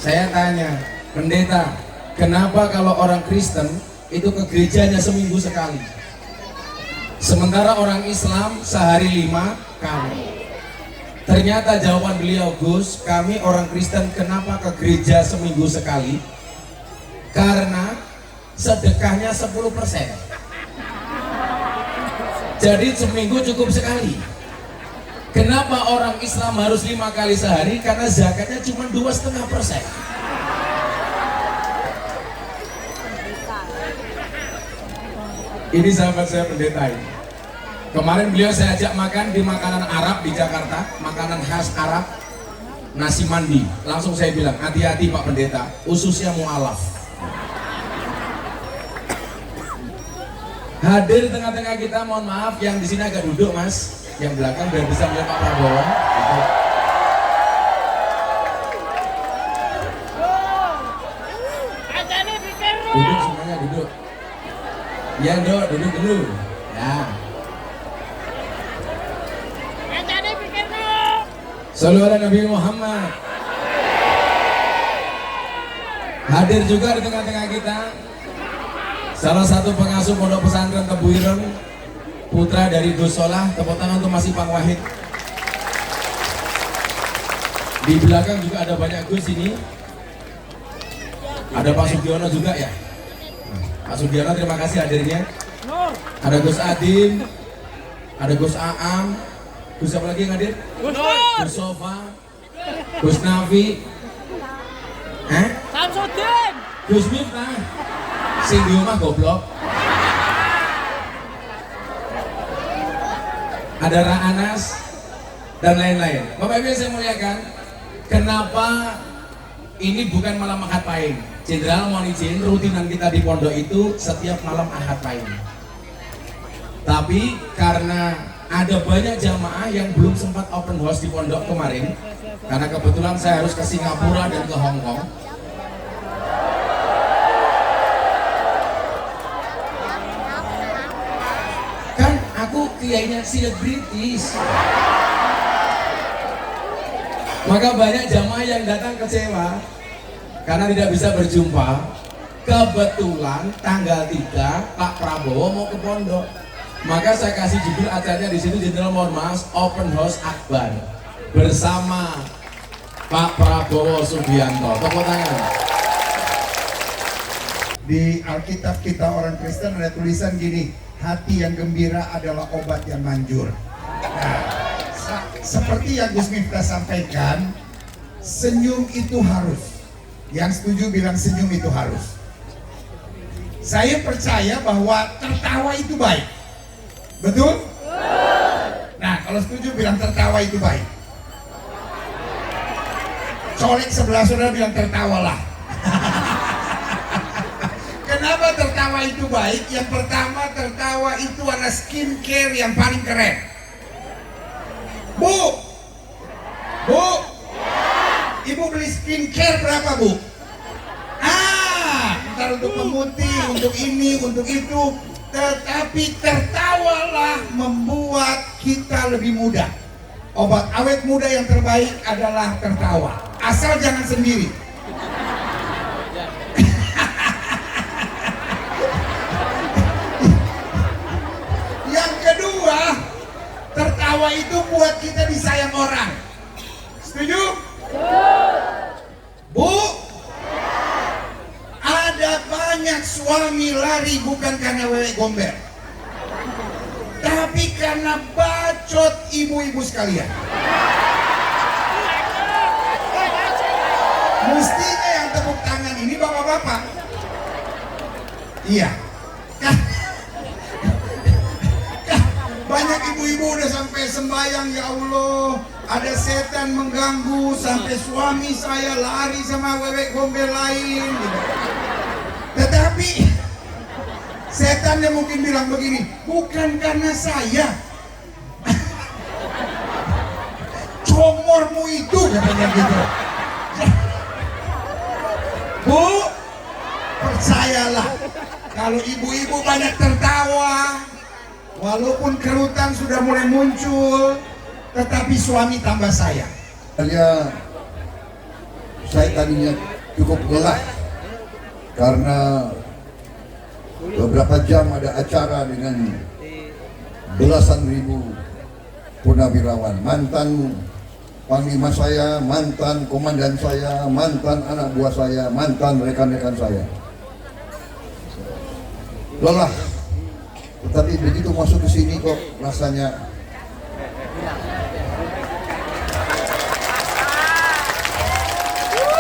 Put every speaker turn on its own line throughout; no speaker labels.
Saya tanya, pendeta, kenapa kalau orang Kristen itu ke gerejanya seminggu sekali, sementara orang Islam sehari 5 kali? Ternyata jawaban beliau, Gus, kami orang Kristen kenapa ke gereja seminggu sekali? Karena sedekahnya 10%. Jadi seminggu cukup sekali. Kenapa orang Islam harus 5 kali sehari? Karena zakatnya cuma 2,5%. Ini sahabat saya pendeta ini. Kemarin beliau saya ajak makan di makanan Arab di Jakarta, makanan khas Arab, nasi mandi. Langsung saya bilang, hati-hati Pak Pendeta, ususnya mualaf. Hadir di tengah-tengah kita, mohon maaf, yang di sini agak duduk Mas, yang belakang biar bisa melihat Pak Prabowo. Gitu. Duduk semuanya, duduk. Ya dok, duduk dulu. Ya. Sallu ala Nabi Muhammad. Hadir juga di tengah-tengah kita salah satu pengasuh pondok pesantren Tebu Ireng, putra dari Gus Solah. Tepuk tangan untuk Mas Ipang Wahid. Di belakang juga ada banyak Gus ini. Ada Pak Sugiono juga ya. Pak Sugiono terima kasih hadirnya. Ada Gus Adim, ada Gus Aam, Gus siapa lagi yang hadir? Gus Sofa, Gus Nafi,
Samsudin,
Gus Miftah, sing di rumah goblok. Ada Ra Anas dan lain-lain. Bapak Ibu yang saya muliakan, kenapa ini bukan malam Ahad Pahing? Jenderal mohon izin, rutinan kita di pondok itu setiap malam Ahad Pahing. Tapi karena ada banyak jamaah yang belum sempat open house di pondok kemarin, karena kebetulan saya harus ke Singapura dan ke Hong Kong. Kan aku kiainya selebritis. Maka banyak jamaah yang datang kecewa karena tidak bisa berjumpa. Kebetulan tanggal 3 Pak Prabowo mau ke pondok. Maka saya kasih judul acaranya di situ, Jenderal mohon maaf, Open House Akbar bersama Pak Prabowo Subianto. Tepuk tangan.
Di Alkitab kita orang Kristen ada tulisan gini, hati yang gembira adalah obat yang manjur. Nah, seperti yang Gus Miftah sampaikan, senyum itu harus. Yang setuju bilang senyum itu harus. Saya percaya bahwa tertawa itu baik. Betul? Nah, kalau setuju bilang tertawa itu baik. Colek sebelah saudara bilang tertawalah. Kenapa tertawa itu baik? Yang pertama, tertawa itu adalah skincare yang paling keren. Bu, Ibu beli skincare berapa Bu? Ntar untuk pemutih, untuk ini, untuk itu. Tetapi tertawalah membuat kita lebih muda. Obat awet muda yang terbaik adalah tertawa. Asal jangan sendiri. Yang kedua, tertawa itu buat kita disayang orang. Setuju? Bu, ada banyak suami lari bukan karena wewe gombel, tapi karena bacot ibu-ibu sekalian. Mestinya yang tepuk tangan ini bapak-bapak. Iya. Banyak ibu-ibu udah sampai sembahyang, ya Allah, ada setan mengganggu, sampai suami saya lari sama wewe gombel lain gitu. Tetapi setannya mungkin bilang begini, bukan karena saya, comormu itu, katanya gitu. Bu, percayalah, kalau ibu-ibu banyak tertawa, walaupun kerutan sudah mulai muncul, tetapi suami tambah sayang.
Saya tadinya
cukup lelah karena beberapa jam ada acara dengan belasan ribu purnawirawan, mantan panglima saya, mantan komandan saya, mantan anak buah saya, mantan rekan-rekan saya. Lelah, tetapi begitu masuk ke sini kok rasanya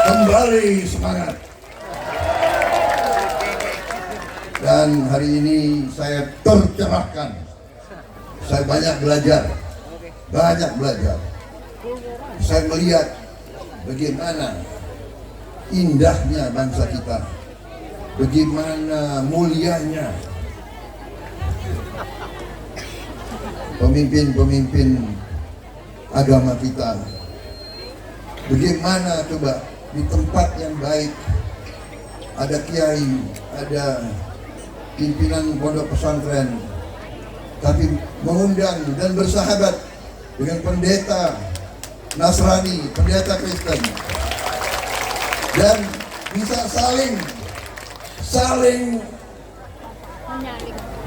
kembali semangat. Dan hari ini saya tercerahkan. Saya banyak belajar. Saya melihat bagaimana indahnya bangsa kita, bagaimana mulianya pemimpin-pemimpin agama kita, bagaimana coba di tempat yang baik ada kiai, ada pimpinan pondok pesantren, tapi mengundang dan bersahabat dengan pendeta Nasrani, pendeta Kristen, dan bisa saling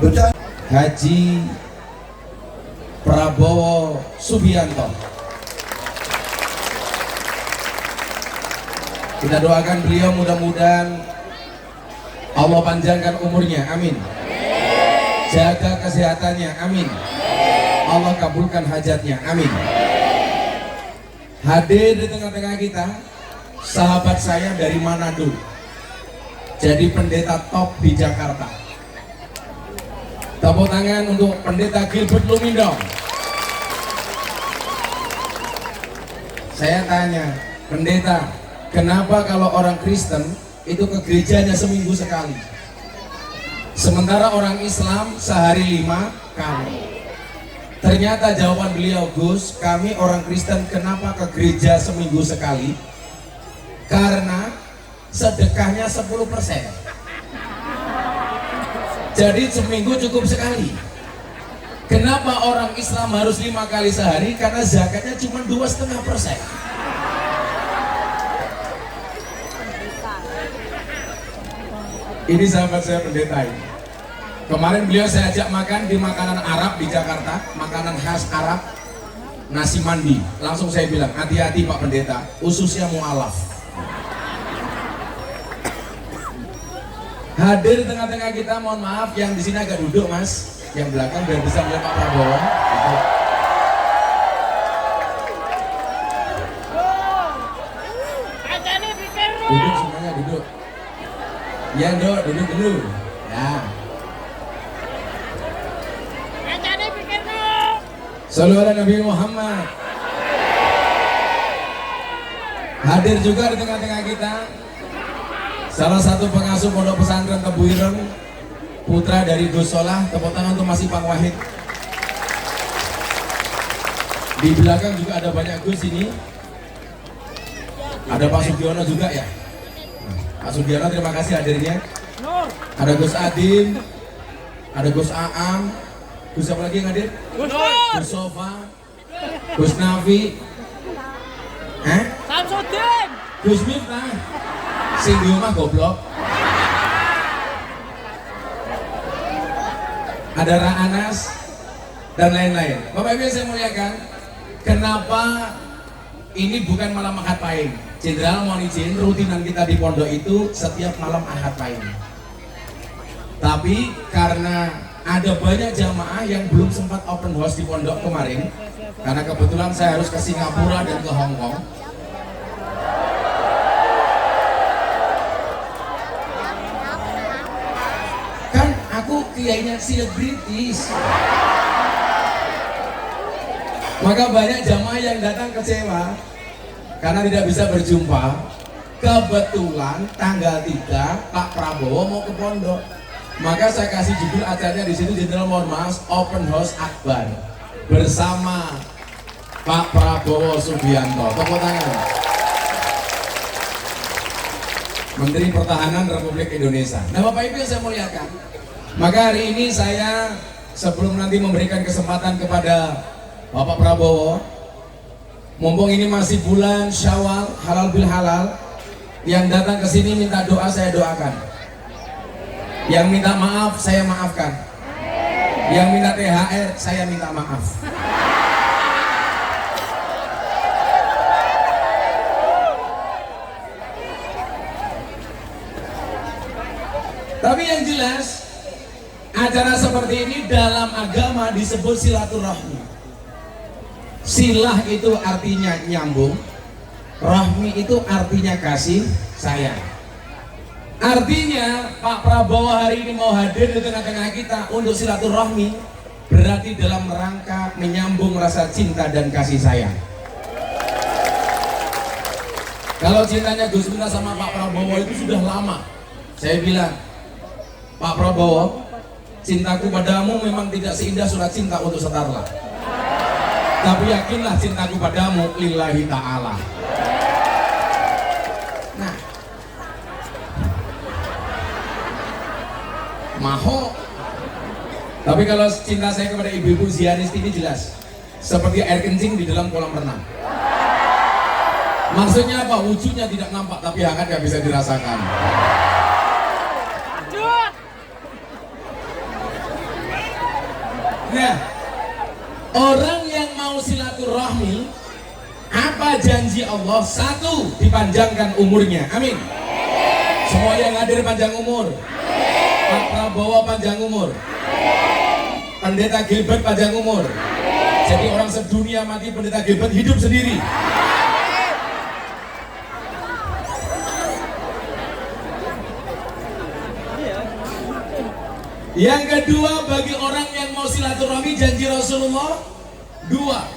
bercanda.
Haji Prabowo Subianto. Kita doakan beliau mudah-mudahan Allah panjangkan umurnya, amin. Jaga kesehatannya, amin. Allah kabulkan hajatnya, amin. Hadir di tengah-tengah kita sahabat saya dari Manado, jadi pendeta top di Jakarta. Tepuk tangan untuk pendeta Gilbert Lumindong. Saya tanya, pendeta, kenapa kalau orang Kristen itu ke gerejanya seminggu sekali, sementara orang Islam sehari 5 kali? Ternyata jawaban beliau, Gus, kami orang Kristen kenapa ke gereja seminggu sekali? Karena sedekahnya 10%. Jadi seminggu cukup sekali. Kenapa orang Islam harus 5 kali sehari? Karena zakatnya cuma 2,5%. Ini sahabat saya pendeta ini. Kemarin beliau saya ajak makan di makanan Arab di Jakarta, makanan khas Arab, nasi mandi. Langsung saya bilang, hati-hati Pak Pendeta, ususnya mu'alaf. Hadir di tengah-tengah kita, mohon maaf, yang di sini agak duduk mas, yang belakang biar bisa melihat Pak Prabowo. Gitu. Duduk semuanya, duduk. Ya dok, duduk dulu. Ya. Sallu ala Nabi Muhammad. Hadir juga di tengah-tengah kita salah satu pengasuh pondok pesantren Tebu Ireng, putra dari Gus Solah. Tepuk tangan untuk Mas Ipang Wahid. Di belakang juga ada banyak Gus ini. Ada Pak Sugiono juga ya. Pak Sugiono terima kasih hadirnya. Ada Gus Adim, ada Gus Aam. Gus apa lagi yang hadir? Gus Sofa, Gus Nafi,
Samsudin,
Gus Miftah, sing di rumah goblok. Ada Ra'anas dan lain-lain. Bapak Ibu yang saya muliakan, kenapa ini bukan malam Ahad Pahing? Jenderal mohon izin, rutinan kita di pondok itu setiap malam Ahad Pahing. Tapi karena ada banyak jamaah yang belum sempat open house di pondok kemarin, karena kebetulan saya harus ke Singapura dan ke Hong Kong. Kan aku kiainya selebritis, maka banyak jamaah yang datang kecewa karena tidak bisa berjumpa. Kebetulan tanggal 3 Pak Prabowo mau ke pondok. Maka saya kasih judul acaranya di situ, Jenderal mohon maaf, Open House Akbar bersama Pak Prabowo Subianto. Tepuk tangan. Menteri Pertahanan Republik Indonesia. Nah Bapak Ibu yang saya muliakan, maka hari ini saya sebelum nanti memberikan kesempatan kepada Bapak Prabowo, mumpung ini masih bulan Syawal, halal bil halal, Yang datang ke sini minta doa, saya doakan. Yang minta maaf, saya maafkan. Yang minta THR, saya minta maaf. Tapi yang jelas, acara seperti ini dalam agama disebut silaturahmi. Silah itu artinya nyambung, rahmi itu artinya kasih sayang. Artinya Pak Prabowo hari ini mau hadir di tengah-tengah kita untuk silaturahmi, berarti dalam rangka menyambung rasa cinta dan kasih sayang. Kalau cintanya Gus Miftah sama Pak Prabowo itu sudah lama. Saya bilang, Pak Prabowo, cintaku padamu memang tidak seindah surat cinta untuk Setarlah. Tapi yakinlah cintaku padamu lillahi ta'ala. Nah, maho. Tapi kalau cinta saya kepada ibu-ibu Zianis ini jelas, seperti air kencing di dalam kolam renang. Maksudnya apa? Wujudnya tidak nampak tapi hangatnya bisa dirasakan. Nah, orang yang mau silaturahmi, apa janji Allah? Satu, dipanjangkan umurnya. Amin. Semua yang hadir panjang umur. Pak Prabowo panjang umur. Pendeta Gilbert panjang umur. Jadi orang sedunia mati, Pendeta Gilbert hidup sendiri. Yang kedua, bagi orang yang mau silaturahmi, janji Rasulullah dua,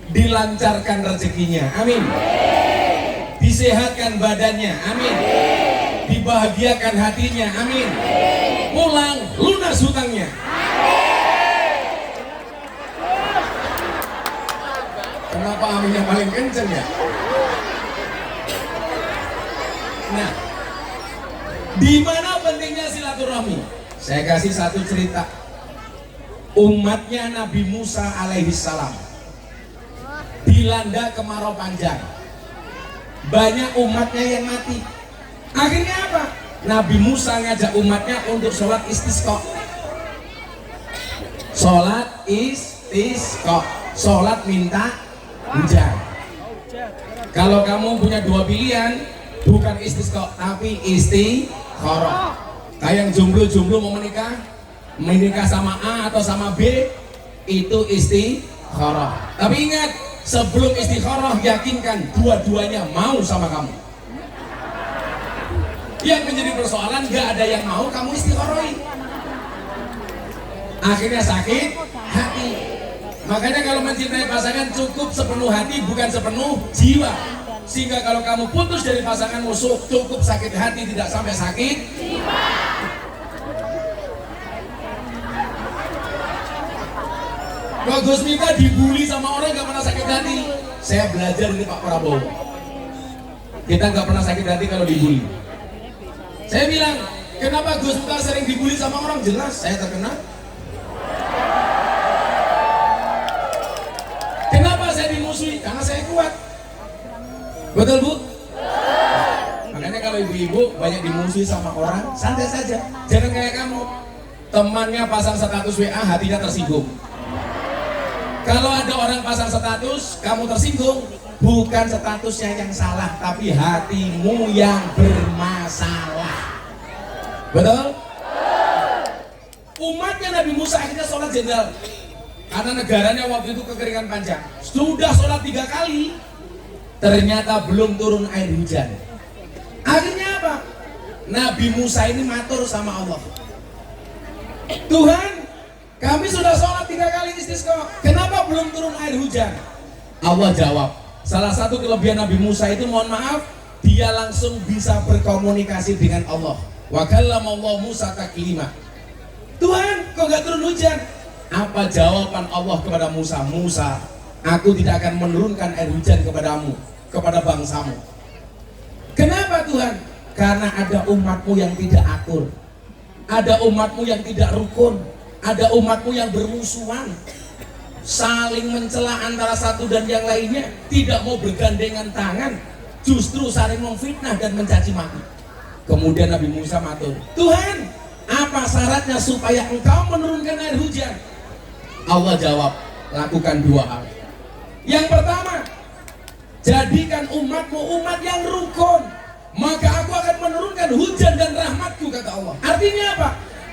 dilancarkan rezekinya, amin. Disehatkan badannya, amin. Dibahagiakan hatinya, amin. Pulang lunas hutangnya. Kenapa aminnya paling kenceng ya? Nah, di mana pentingnya silaturahmi? Saya kasih satu cerita. Umatnya Nabi Musa alaihissalam dilanda kemarau panjang. Banyak umatnya yang mati. Akhirnya apa? Nabi Musa ngajak umatnya untuk sholat istisqa. Sholat istisqa, sholat minta hujan. Kalau kamu punya dua pilihan, bukan istisqa tapi istikharah. Kayak yang jomblo-jomblo mau menikah sama A atau sama B, itu istikharah. Tapi ingat, sebelum istikharah yakinkan dua-duanya mau sama kamu. Yang menjadi persoalan gak ada yang mau kamu istikharahi. Akhirnya sakit hati. Makanya kalau mencintai pasangan cukup sepenuh hati, bukan sepenuh jiwa. Sehingga kalau kamu putus dari pasanganmu cukup sakit hati, tidak sampai sakit jiwa. Kalau Gus Miftah dibully sama orang gak pernah sakit hati. Saya belajar dari Pak Prabowo. Kita gak pernah sakit hati kalau dibully. Saya bilang, kenapa Gus Miftah sering dibully sama orang? Jelas, saya terkenal. Kenapa saya dimusuhi? Karena saya kuat. Betul Bu? Makanya kalau ibu-ibu banyak dimusuhi sama orang, santai saja. Jangan kayak kamu. Temannya pasang status WA, hatinya tersinggung. Kalau ada orang pasang status, kamu tersinggung, bukan statusnya yang salah, tapi hatimu yang bermasalah. Betul? Umatnya Nabi Musa akhirnya sholat jenderal. Karena negaranya waktu itu kekeringan panjang. Sudah sholat 3 kali, ternyata belum turun air hujan. Akhirnya apa? Nabi Musa ini matur sama Allah. Tuhan, kami sudah sholat 3 kali istisqa, kenapa belum turun air hujan? Allah jawab, salah satu kelebihan Nabi Musa itu, mohon maaf, dia langsung bisa berkomunikasi dengan Allah. Wa kallamallahu Musa taklima. Tuhan, kok gak turun hujan? Apa jawaban Allah kepada Musa? Musa, aku tidak akan menurunkan air hujan kepadamu, kepada bangsamu. Kenapa Tuhan? Karena ada umatmu yang tidak akur, ada umatmu yang tidak rukun, ada umatmu yang bermusuhan, saling mencela antara satu dan yang lainnya, tidak mau bergandengan tangan. justru saling memfitnah dan mencaci maki. Kemudian Nabi Musa matur, Tuhan, apa syaratnya supaya engkau menurunkan air hujan? Allah jawab, lakukan dua hal. Yang pertama, jadikan umatmu umat yang rukun, maka aku akan menurunkan hujan dan rahmatku, kata Allah. Artinya apa?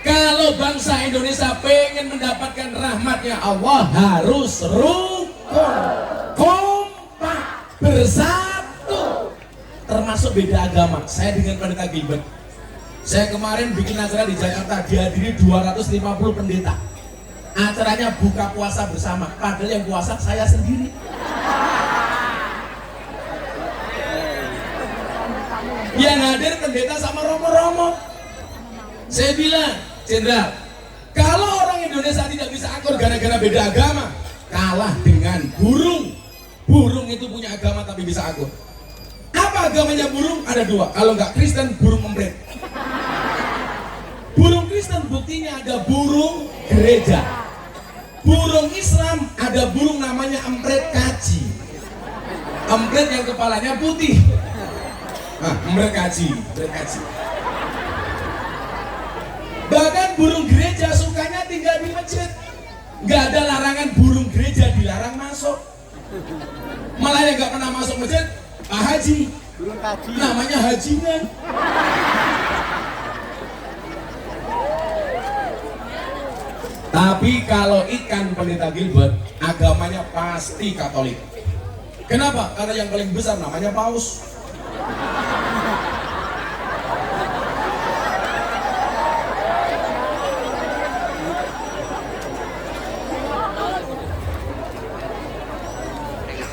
Kalau bangsa Indonesia pengen mendapatkan rahmatnya Allah, harus rukun, kompak, bersatu, termasuk beda agama. Saya dengan pendeta Gilbert, saya kemarin bikin acara di Jakarta, dihadiri 250 pendeta. Acaranya buka puasa bersama, padahal yang puasa saya sendiri. Yang hadir pendeta sama romo-romo. Saya bilang, Jenderal, kalau orang Indonesia tidak bisa akur gara-gara beda agama, kalah dengan burung. Burung itu punya agama tapi bisa akur. Apa agamanya burung? Ada dua. Kalau nggak Kristen, burung emprit. Burung Kristen buktinya ada burung gereja. Burung Islam ada burung namanya emprit kaji. Emprit yang kepalanya putih. Nah, emprit kaji, emprit kaji. Bahkan burung gereja sukanya tinggal di masjid. Nggak ada larangan burung gereja dilarang masuk. Malah yang nggak pernah masuk masjid, Pak Haji.
Burung kaji.
Namanya hajinya. Tapi kalau ikan pendeta Gilbert, agamanya pasti Katolik. Kenapa? Karena yang paling besar namanya Paus.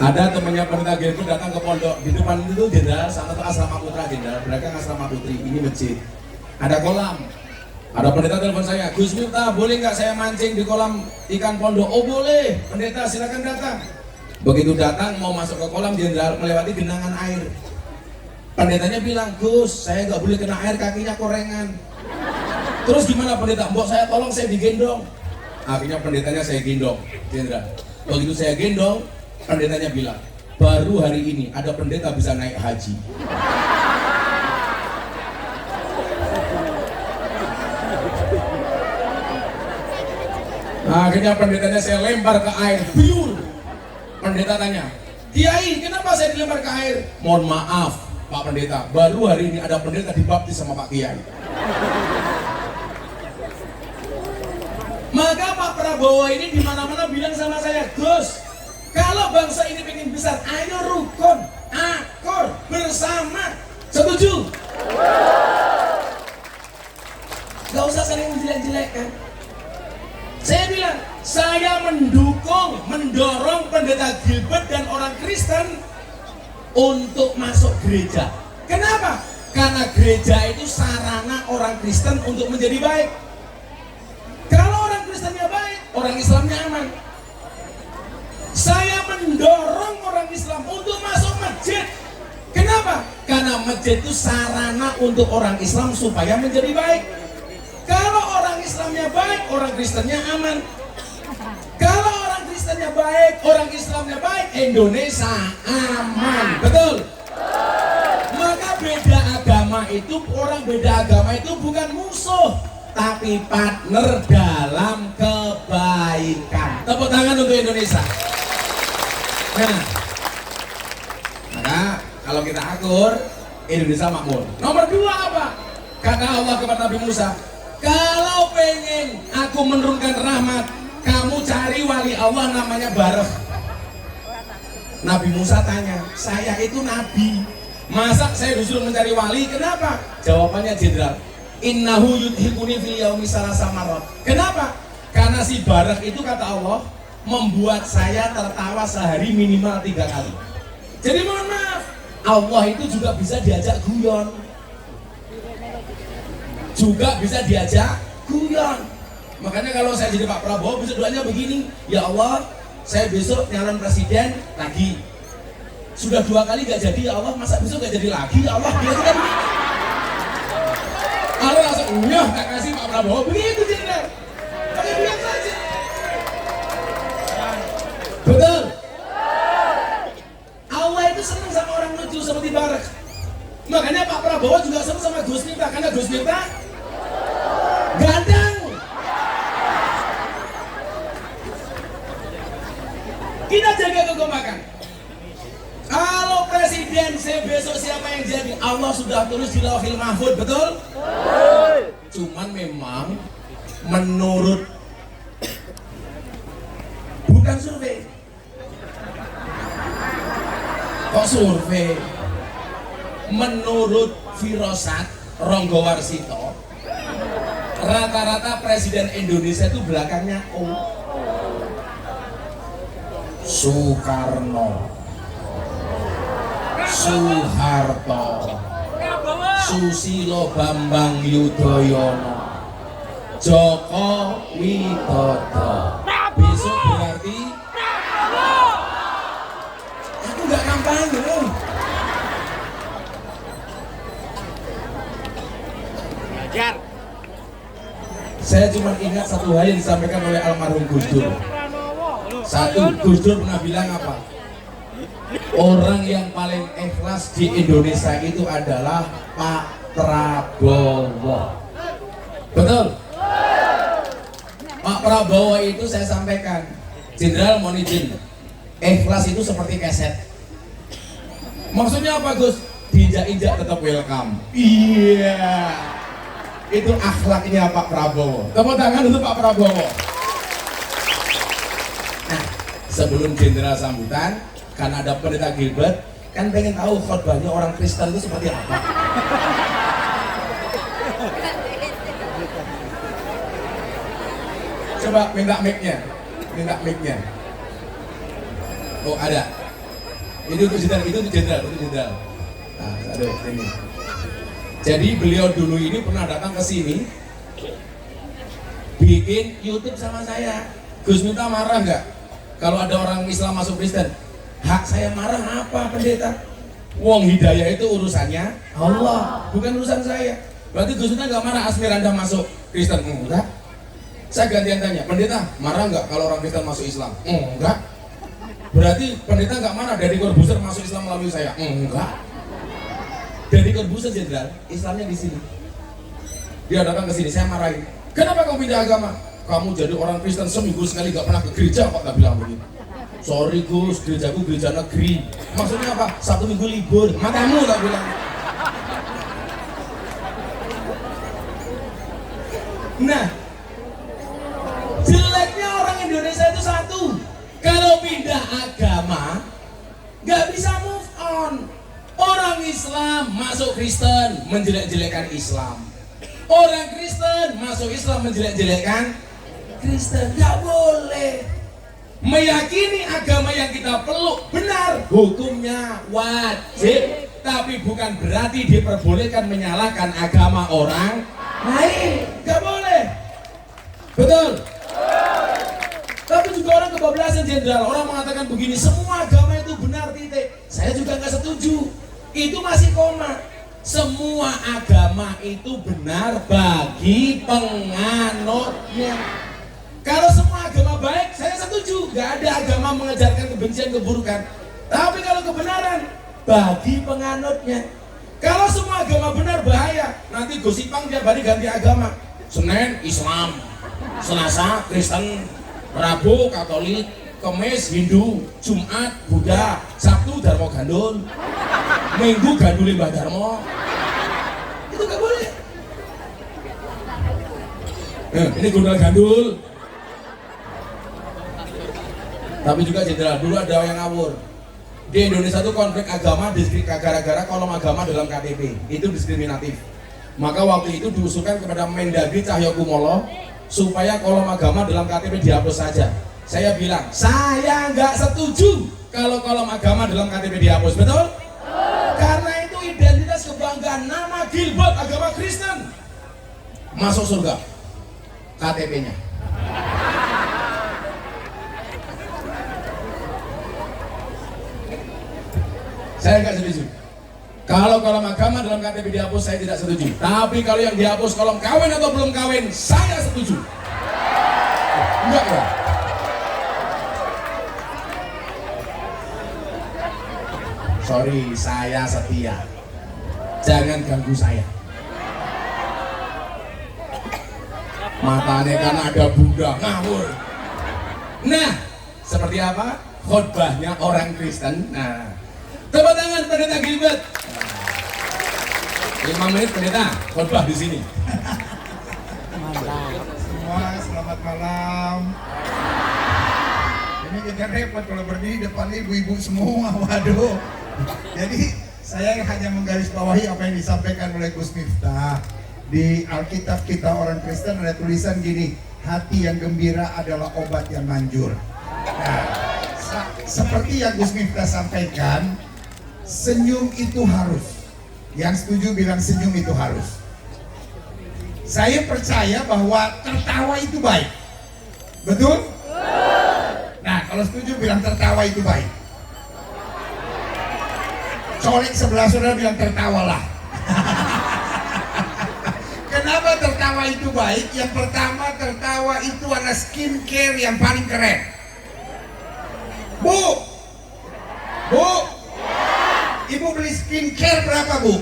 Ada temannya pendeta Gilbert datang ke pondok, di depan itu Jenderal, sana tuh asrama putra Jenderal, belakang asrama putri, ini masjid. Ada kolam. Ada pendeta telepon saya, Gus Miftah, boleh nggak saya mancing di kolam ikan pondok? Oh boleh, pendeta silakan datang. Begitu datang mau masuk ke kolam, Jenderal melewati genangan air. Pendetanya bilang, Gus, saya nggak boleh kena air, kakinya korengan. Terus gimana pendeta? Mbok saya tolong, saya digendong. Akhirnya pendetanya saya gendong, Jenderal. Begitu saya gendong, pendetanya bilang, baru hari ini ada pendeta bisa naik haji. Akhirnya pendetanya saya lempar ke air, biur. Pendeta tanya, Kiai, kenapa saya dilempar ke air? Mohon maaf, Pak Pendeta, baru hari ini ada pendeta dibaptis sama Pak Kiai. Maka Pak Prabowo ini di mana-mana bilang sama saya, Gus, kalau bangsa ini pengen besar, ayo rukun, akur, bersama. Setuju? Gak usah saling menjelek-jelekan. Saya bilang, saya mendukung, mendorong pendeta Gilbert dan orang Kristen untuk masuk gereja. Kenapa? Karena gereja itu sarana orang Kristen untuk menjadi baik. Kalau orang Kristennya baik, orang Islamnya aman. Saya mendorong orang Islam untuk masuk masjid. Kenapa? Karena masjid itu sarana untuk orang Islam supaya menjadi baik. Kalau orang Islamnya baik, orang Kristennya aman. Kalau orang Kristennya baik, orang Islamnya baik, Indonesia aman. Betul? Maka beda agama itu, orang beda agama itu bukan musuh, tapi partner dalam kebaikan. Tepuk tangan untuk Indonesia. Nah, maka kalau kita akur, Indonesia makmur. Nomor dua apa? Kata Allah kepada Nabi Musa, kalau pengen aku menurunkan rahmat, kamu cari wali Allah namanya Barah. Nabi Musa tanya, saya itu nabi, masa saya disuruh mencari wali? Kenapa? Jawabannya Jenderal, innahu yudhikuni fil yaumi salasa marrat. Kenapa? Karena si Barah itu kata Allah membuat saya tertawa sehari minimal 3 kali. Jadi mohon maaf, Allah itu juga bisa diajak guyon, juga bisa diajak guyon. Makanya kalau saya jadi Pak Prabowo, besok doanya begini, ya Allah, saya besok nyalon presiden lagi. Sudah 2 kali gak jadi, ya Allah, masa besok gak jadi lagi, ya Allah. Gitu kan? Allah langsung, tak kasih Pak Prabowo, begitu Jenderal. Pakai bilang saja. Betul? Allah itu senang sama orang lucu seperti Barah. Prabowo juga senang sama Gus Miftah karena Gus Miftah ganteng. Kita jaga kekompakan. Kalau presiden besok siapa yang jadi, Allah sudah tulis di Lauhil Mahfuz, betul? Cuman memang menurut bukan survei. Kok survei? Menurut Firosat Ronggo Warsito, rata-rata presiden Indonesia itu belakangnya O. Soekarno, Soeharto, Susilo Bambang Yudhoyono, Joko Widodo. Besok berarti aku nggak kampanye. Saya cuma ingat satu hal yang disampaikan oleh almarhum Gus Dur. Satu, Gus Dur pernah bilang apa? Orang yang paling ikhlas di Indonesia itu adalah Pak Prabowo. Betul? Pak Prabowo itu saya sampaikan, Jenderal mohon izin, ikhlas itu seperti keset. Maksudnya apa Gus? Diinjak-injak tetap welcome. Iya. Itu akhlaknya Pak Prabowo. Tepuk tangan untuk Pak Prabowo. Nah, sebelum Jenderal sambutan, karena ada pendeta Gilbert, kan pengen tahu khotbahnya orang Kristen itu seperti apa. Coba minta mic-nya. Oh ada. Ini untuk jenderal, Nah, aduh ini. Jadi beliau dulu ini pernah datang ke sini, bikin YouTube sama saya. Gus Miftah marah nggak kalau ada orang Islam masuk Kristen? Hak saya marah apa pendeta? Wong hidayah itu urusannya Allah, bukan urusan saya. Berarti Gus Miftah nggak marah Asmiranda masuk Kristen? Enggak. Saya gantian tanya, pendeta marah nggak kalau orang Kristen masuk Islam? Enggak. Berarti pendeta nggak marah dari Corbuzier masuk Islam melalui saya? Enggak. Dari Corbuzier Jenderal, Islamnya di sini. Dia datang ke sini, saya marahin. Kenapa kamu pindah agama? Kamu jadi orang Kristen seminggu sekali nggak pernah ke gereja, Pak, tak bilang begitu. Sorry Gus, gerejaku gereja negeri. Maksudnya apa? Satu minggu libur. Matamu tak bilang. Nah, jeleknya orang Indonesia itu satu. Kalau pindah agama, nggak bisa move on. Orang Islam masuk Kristen menjelek-jelekan Islam. Orang Kristen masuk Islam menjelek-jelekan Kristen. Nggak boleh. Meyakini agama yang kita peluk benar, hukumnya wajib. Tapi bukan berarti diperbolehkan menyalahkan agama orang lain. Nggak boleh. Betul? Tapi juga orang kebablasan Jenderal. Orang mengatakan begini, semua agama itu benar, titik. Saya juga nggak setuju. Itu masih koma. Semua agama itu benar bagi penganutnya. Kalau semua agama baik, saya setuju. Gak ada agama mengajarkan kebencian, keburukan. Tapi kalau kebenaran bagi penganutnya. Kalau semua agama benar bahaya. Nanti gosipang tiap hari ganti agama. Senin Islam, Selasa Kristen, Rabu Katolik, Kamis Hindu, Jumat Buddha, Sabtu Darmo Gandul, Minggu Gandulin Mbah Darmo. Itu gak boleh. Ini Gundal Gandul. Tapi juga Jenderal, dulu ada yang ngawur. Di Indonesia itu konflik agama gara-gara kolom agama dalam KTP. Itu diskriminatif. Maka waktu itu diusulkan kepada Mendagri Cahyokumolo supaya kolom agama dalam KTP dihapus saja. Saya bilang, saya nggak setuju kalau kolom agama dalam KTP dihapus, betul? Karena itu identitas kebanggaan, nama Gilbert agama Kristen. Masuk surga KTP-nya. Saya nggak setuju. Kalau kolom agama dalam KTP dihapus, saya tidak setuju. Tapi kalau yang dihapus kolom kawin atau belum kawin, saya setuju. Enggak ya? Sorry, saya setia. jangan ganggu saya. Matanya kan ada Buddha, ngawur. Nah, seperti apa khotbahnya orang Kristen? Nah, tepuk tangan Pendeta Gilbert. 5 menit Pendeta khotbah di sini.
Semua selamat malam. Ini kita repot kalau berdiri depan ibu-ibu semua, waduh. Jadi saya hanya menggarisbawahi apa yang disampaikan oleh Gus Miftah. Di Alkitab kita orang Kristen ada tulisan gini, hati yang gembira adalah obat yang manjur. Nah, seperti yang Gus Miftah sampaikan, senyum itu harus. Yang setuju bilang senyum itu harus. Saya percaya bahwa tertawa itu baik. Betul? Nah, kalau setuju bilang tertawa itu baik. Colek sebelah saudara bilang tertawalah. Kenapa tertawa itu baik? Yang pertama, tertawa itu adalah skincare yang paling keren. Bu, ibu beli skincare berapa, Bu?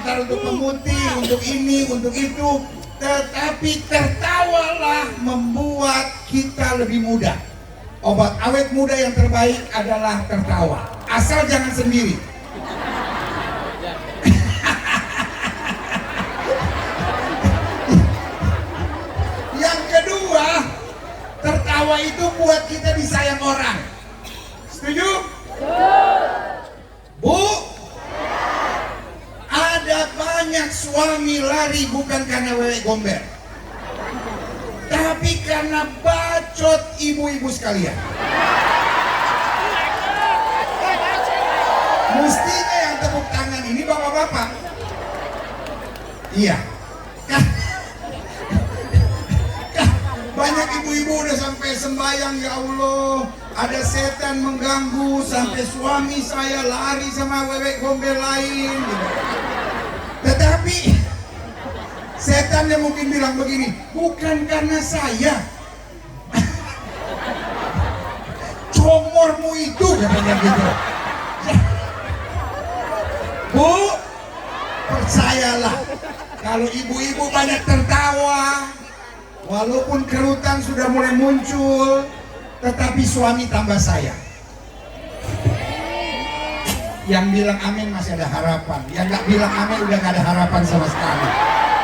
Ntar untuk pemutih, untuk ini, untuk itu. Tetapi tertawalah membuat kita lebih muda. Obat awet muda yang terbaik adalah tertawa. Asal jangan sendiri. Yang kedua, tertawa itu buat kita disayang orang. Setuju? Bu, ada banyak suami lari bukan karena wewe gombel, tapi karena bacot ibu-ibu sekalian. Mestinya yang tepuk tangan ini bapak-bapak. Iya. Banyak ibu-ibu udah sampai sembahyang, ya Allah, ada setan mengganggu sampai suami saya lari sama wewe gombel lain gitu. Tetapi setannya mungkin bilang begini, bukan karena saya, comormu itu, katanya gitu. Bu, percayalah, kalau ibu-ibu banyak tertawa, walaupun kerutan sudah mulai muncul, tetapi suami tambah sayang. Yang bilang amin masih ada harapan, yang nggak bilang amin udah nggak ada harapan sama sekali.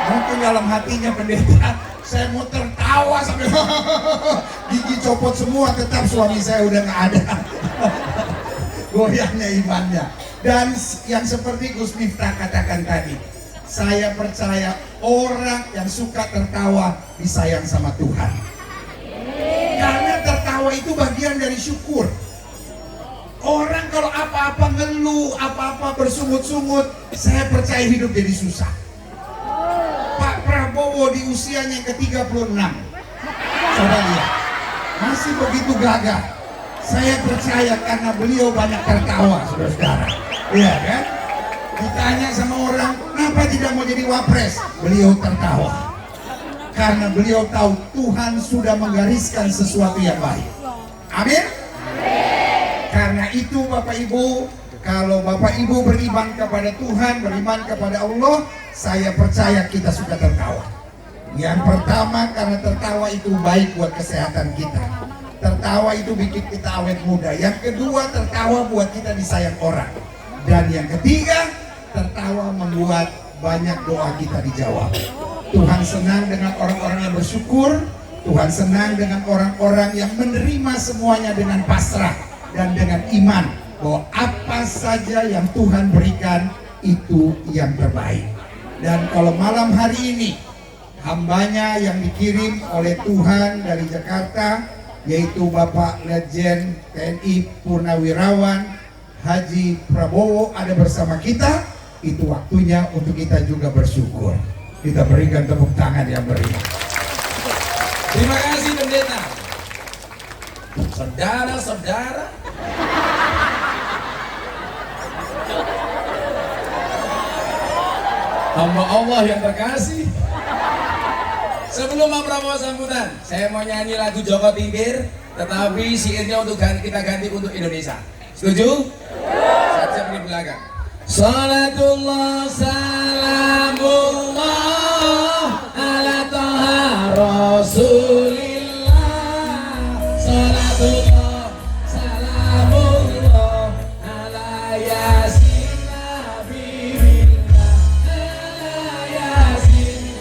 Mungkin dalam hatinya pendeta, saya mau tertawa sampai gigi copot semua, tetap suami saya udah nggak ada. Goyahnya imannya. Dan yang seperti Gus Miftah katakan tadi, saya percaya orang yang suka tertawa disayang sama Tuhan. Karena tertawa itu bagian dari syukur. Orang kalau apa-apa ngeluh, apa-apa bersungut-sungut, saya percaya hidup jadi susah. Pak Prabowo di usianya yang ke-36, coba lihat, masih begitu gagah. Saya percaya karena beliau banyak tertawa, saudara-saudara. Iya kan? Ditanya sama orang, kenapa tidak mau jadi wapres? Beliau tertawa. Karena beliau tahu Tuhan sudah menggariskan sesuatu yang baik. Amin? Karena itu Bapak Ibu, kalau Bapak Ibu beriman kepada Tuhan, beriman kepada Allah, saya percaya kita suka tertawa. Yang pertama, karena tertawa itu baik buat kesehatan kita. Tertawa itu bikin kita awet muda. Yang kedua, tertawa buat kita disayang orang. Dan yang ketiga, tertawa membuat banyak doa kita dijawab. Tuhan senang dengan orang-orang yang bersyukur. Tuhan senang dengan orang-orang yang menerima semuanya dengan pasrah dan dengan iman bahwa apa saja yang Tuhan berikan itu yang terbaik. Dan kalau malam hari ini hambanya yang dikirim oleh Tuhan dari Jakarta, yaitu Bapak Legend TNI Purnawirawan Haji Prabowo ada bersama kita, itu waktunya untuk kita juga bersyukur. Kita berikan tepuk tangan yang meriah.
Terima kasih pendeta. Saudara-saudara, hamba Allah yang terkasih, sebelum Pak Prabowo sambutan, saya mau nyanyi lagu Joko Tingkir, tetapi syairnya untuk kita ganti untuk Indonesia. Setuju? Siap-siap di belakang. Salatullah salamullah ala taha rasulillah. Salatullah salamullah ala yasin nabiillah. Ala yasin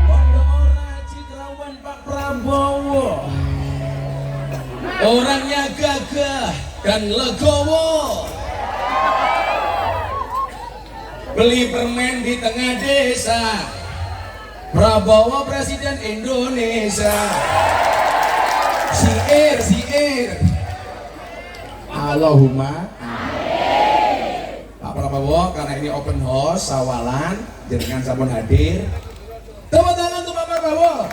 Pondok Ora Citrawan Pak Prabowo, orangnya gagah dan legowo, beli permen di tengah desa. Prabowo Presiden Indonesia. Siir Allahumma Pak Prabowo, karena ini open house sawalan jenengan sampun hadir, tepuk tangan untuk Pak Prabowo.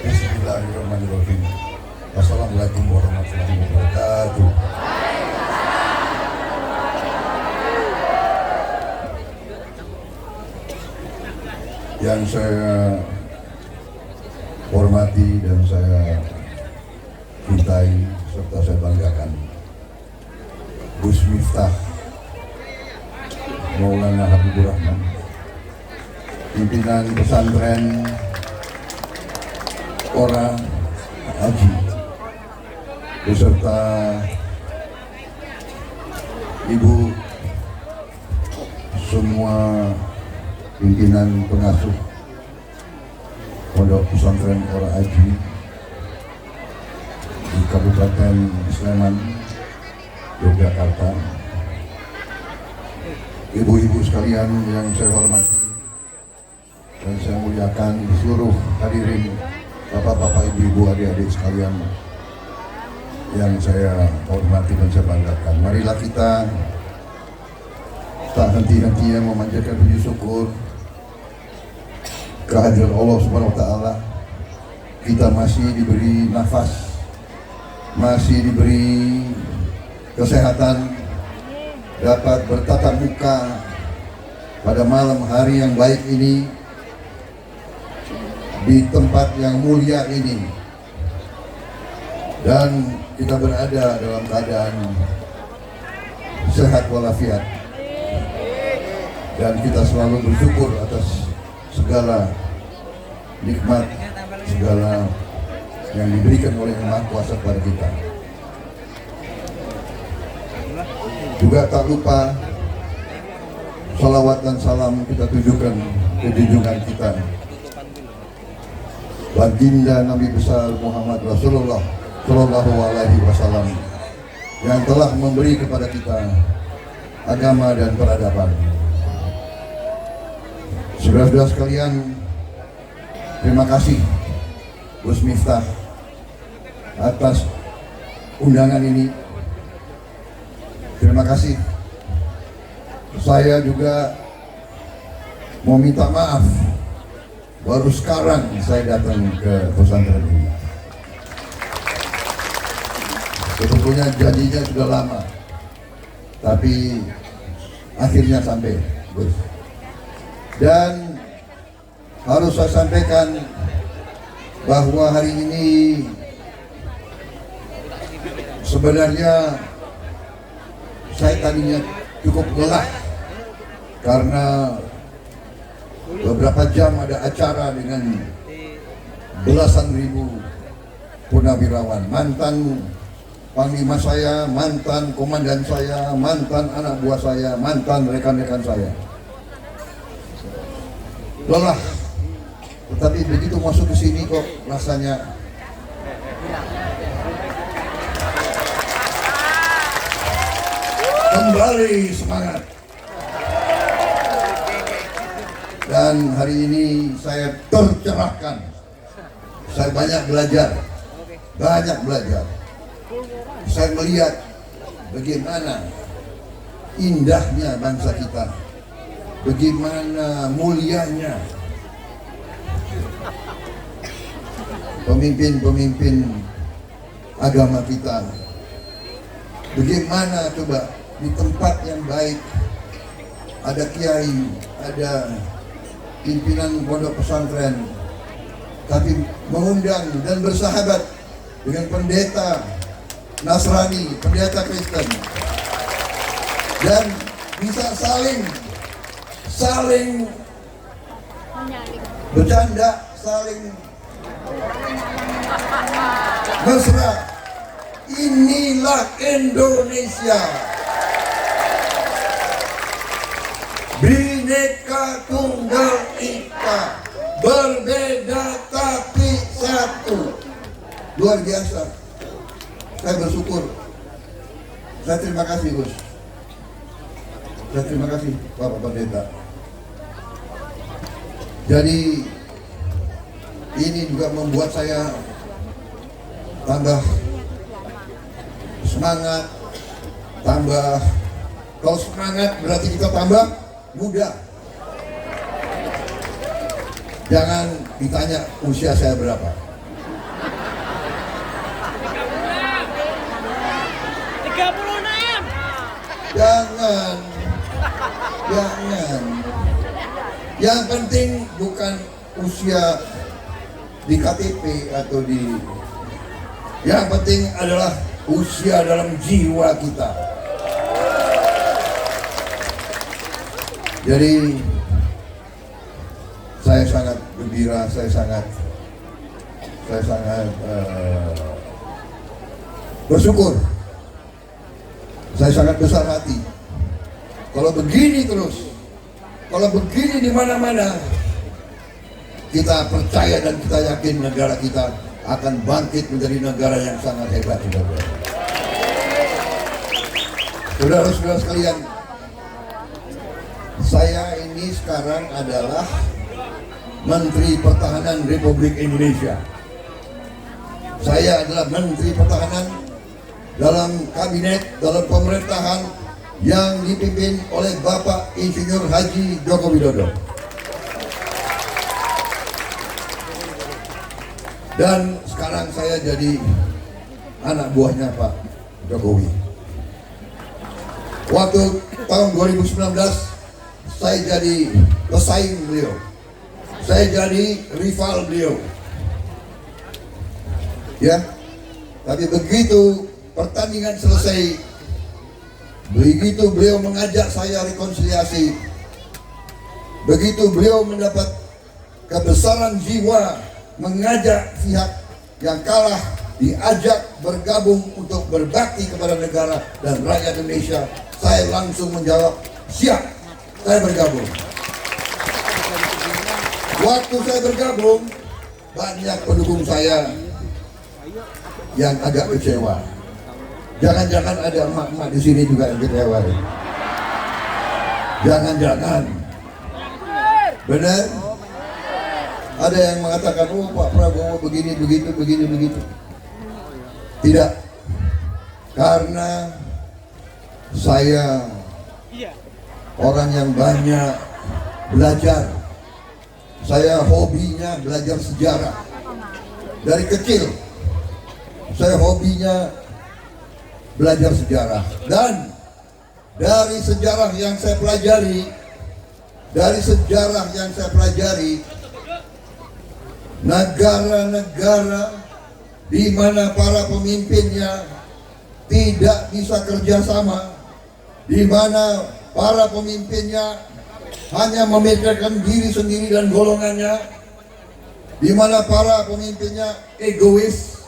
Bismillahirrahmanirrahim. Wassalamualaikum warahmatullahi wabarakatuh. Yang saya hormati dan saya cintai serta saya banggakan, Gus Miftah Maulana Habibur Rahman, pimpinan pesantren Ora Haji, beserta ibu semua pimpinan pengasuh Pondok Pesantren Ora Haji di Kabupaten Sleman, Yogyakarta, ibu-ibu sekalian yang saya hormati dan saya muliakan, seluruh hadirin, bapak-bapak, ibu-ibu, adik-adik sekalian yang saya hormati dan saya banggakan. Marilah kita tak henti-hentinya memanjatkan puji syukur kehadiran Allah Subhanahu wa taala. Kita masih diberi nafas, masih diberi kesehatan, dapat bertatap muka pada malam hari yang baik ini di tempat yang mulia ini, dan kita berada dalam keadaan sehat walafiat, dan kita selalu bersyukur atas segala nikmat, segala yang diberikan oleh Yang Maha Kuasa kepada kita. Juga tak lupa salawat dan salam kita tujukan ke junjungan kita, baginda Nabi besar Muhammad Rasulullah Shallallahu Alaihi Wasallam, yang telah memberi kepada kita agama dan peradaban. Saudara-saudara sekalian, terima kasih Gus Miftah atas undangan ini. Terima kasih. Saya juga mau minta maaf, baru sekarang saya datang ke pesantren ini. Sebetulnya janjinya sudah lama, tapi akhirnya sampai, Gus. Dan harus saya sampaikan bahwa hari ini sebenarnya saya tadinya cukup lelah karena beberapa jam ada acara dengan belasan ribu purnawirawan, mantan panglima saya, mantan komandan saya, mantan anak buah saya, mantan rekan-rekan saya. Lelah, tetapi begitu masuk ke sini kok rasanya kembali semangat. Dan hari ini saya tercerahkan, Saya banyak belajar. Saya melihat bagaimana indahnya bangsa kita, bagaimana mulianya pemimpin-pemimpin agama kita, bagaimana coba di tempat yang baik ada kiai, ada pimpinan pondok pesantren, tapi mengundang dan bersahabat dengan pendeta Nasrani, pendeta Kristen, dan bisa saling bercanda, saling mesra. Inilah Indonesia, Bhinneka Tunggal Ika, berbeda tapi satu. Luar biasa. Saya bersyukur. Saya terima kasih, Gus. Saya terima kasih, Bapak Pendeta. Jadi ini juga membuat saya tambah semangat, kalau semangat berarti kita tambah muda. Jangan ditanya usia saya berapa.
36.
Jangan. Yang penting bukan usia di KTP atau di. Yang penting adalah usia dalam jiwa kita. Jadi saya sangat gembira, saya sangat bersyukur, saya sangat besar hati. Kalau begini terus, kalau begini di mana-mana, kita percaya dan kita yakin negara kita akan bangkit menjadi negara yang sangat hebat. Saudara-saudara sekalian, saya ini sekarang adalah Menteri Pertahanan Republik Indonesia. Saya adalah Menteri Pertahanan dalam kabinet, dalam pemerintahan yang dipimpin oleh Bapak Insinyur Haji Joko Widodo. Dan sekarang saya jadi anak buahnya Pak Jokowi. Waktu tahun 2019 saya jadi pesaing beliau, saya jadi rival beliau, ya. Tapi begitu pertandingan selesai, begitu beliau mengajak saya rekonsiliasi, begitu beliau mendapat kebesaran jiwa mengajak pihak yang kalah diajak bergabung untuk berbakti kepada negara dan rakyat Indonesia, saya langsung menjawab, siap, saya bergabung. Waktu saya bergabung, banyak pendukung saya yang agak kecewa. Jangan-jangan ada emak-emak di sini juga yang kecewa. Jangan-jangan. Benar? Ada yang mengatakan, oh Pak Prabowo begini, begitu. Tidak. Karena saya orang yang banyak belajar. Saya hobinya belajar sejarah. Dari kecil, saya hobinya belajar sejarah. Dan dari sejarah yang saya pelajari, negara-negara di mana para pemimpinnya tidak bisa kerjasama, di mana para pemimpinnya hanya memikirkan diri sendiri dan golongannya, di mana para pemimpinnya egois,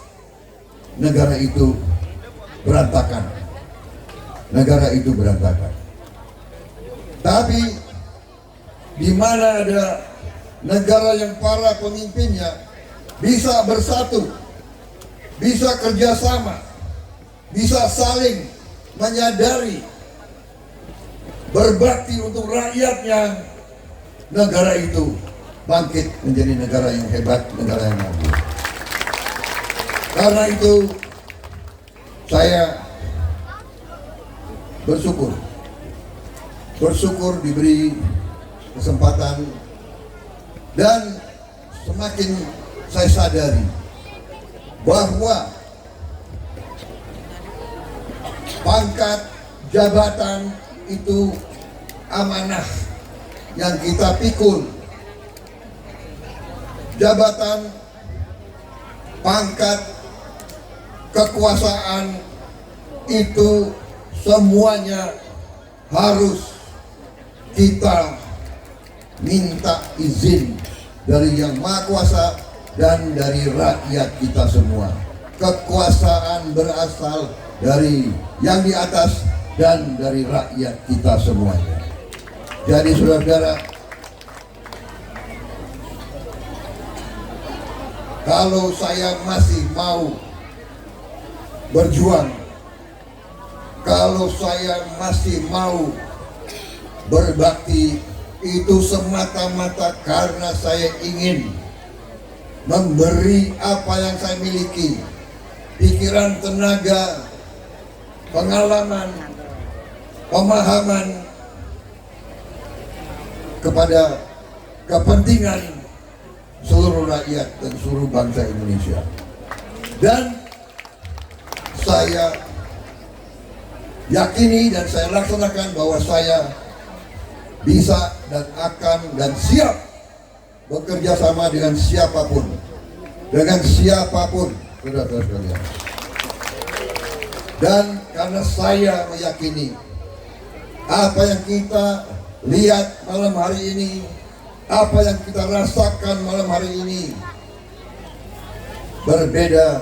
negara itu berantakan. Tapi di mana ada negara yang para pemimpinnya bisa bersatu, bisa kerjasama, bisa saling menyadari, berbakti untuk rakyatnya, negara itu bangkit menjadi negara yang hebat, negara yang maju. Karena itu saya bersyukur diberi kesempatan, dan semakin saya sadari bahwa pangkat jabatan itu amanah yang kita pikul. Jabatan, pangkat, kekuasaan itu semuanya harus kita minta izin dari Yang Maha Kuasa dan dari rakyat kita semua. Kekuasaan berasal dari yang di atas dan dari rakyat kita semuanya. Jadi saudara-saudara, kalau saya masih mau berjuang, kalau saya masih mau berbakti, itu semata-mata karena saya ingin memberi apa yang saya miliki, pikiran, tenaga, pengalaman, pemahaman kepada kepentingan seluruh rakyat dan seluruh bangsa Indonesia. Dan saya yakini dan saya laksanakan bahwa saya bisa dan akan dan siap bekerja sama dengan siapapun, saudara-saudara sekalian. Dan karena saya meyakini apa yang kita lihat malam hari ini, apa yang kita rasakan malam hari ini, berbeda